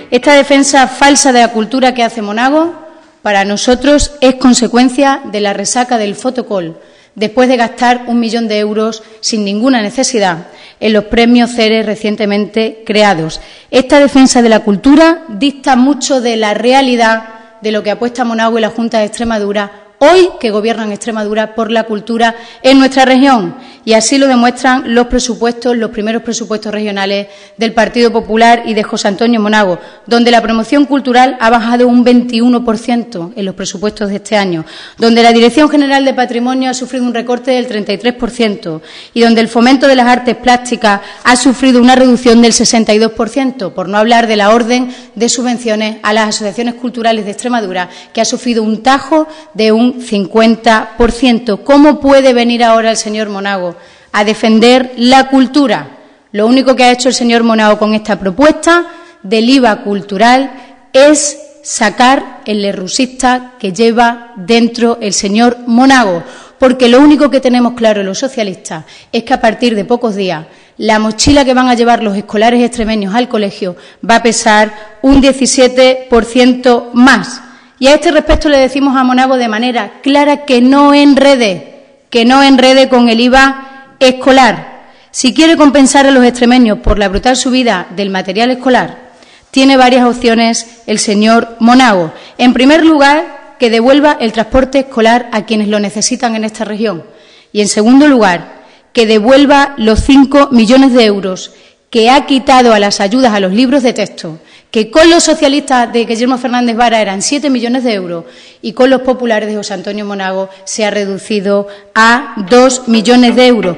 Esta defensa falsa de la cultura que hace Monago, para nosotros, es consecuencia de la resaca del fotocall, después de gastar 1 millón de euros sin ninguna necesidad en los premios Ceres recientemente creados. Esta defensa de la cultura dista mucho de la realidad de lo que apuesta Monago y la Junta de Extremadura, hoy que gobiernan Extremadura, por la cultura en nuestra región. Y así lo demuestran los presupuestos, los primeros presupuestos regionales del Partido Popular y de José Antonio Monago, donde la promoción cultural ha bajado un 21% en los presupuestos de este año, donde la Dirección General de Patrimonio ha sufrido un recorte del 33% y donde el fomento de las artes plásticas ha sufrido una reducción del 62%, por no hablar de la orden de subvenciones a las asociaciones culturales de Extremadura, que ha sufrido un tajo de un 50%. ¿Cómo puede venir ahora el señor Monago a defender la cultura? Lo único que ha hecho el señor Monago con esta propuesta del IVA cultural es sacar el lerrusista que lleva dentro el señor Monago, porque lo único que tenemos claro los socialistas es que a partir de pocos días la mochila que van a llevar los escolares extremeños al colegio va a pesar un 17% más. Y a este respecto le decimos a Monago de manera clara que no enrede con el IVA escolar. Si quiere compensar a los extremeños por la brutal subida del material escolar, tiene varias opciones el señor Monago. En primer lugar, que devuelva el transporte escolar a quienes lo necesitan en esta región. Y en segundo lugar, que devuelva los 5 millones de euros que ha quitado a las ayudas a los libros de texto, que con los socialistas de Guillermo Fernández Vara eran 7 millones de euros y con los populares de José Antonio Monago se ha reducido a 2 millones de euros.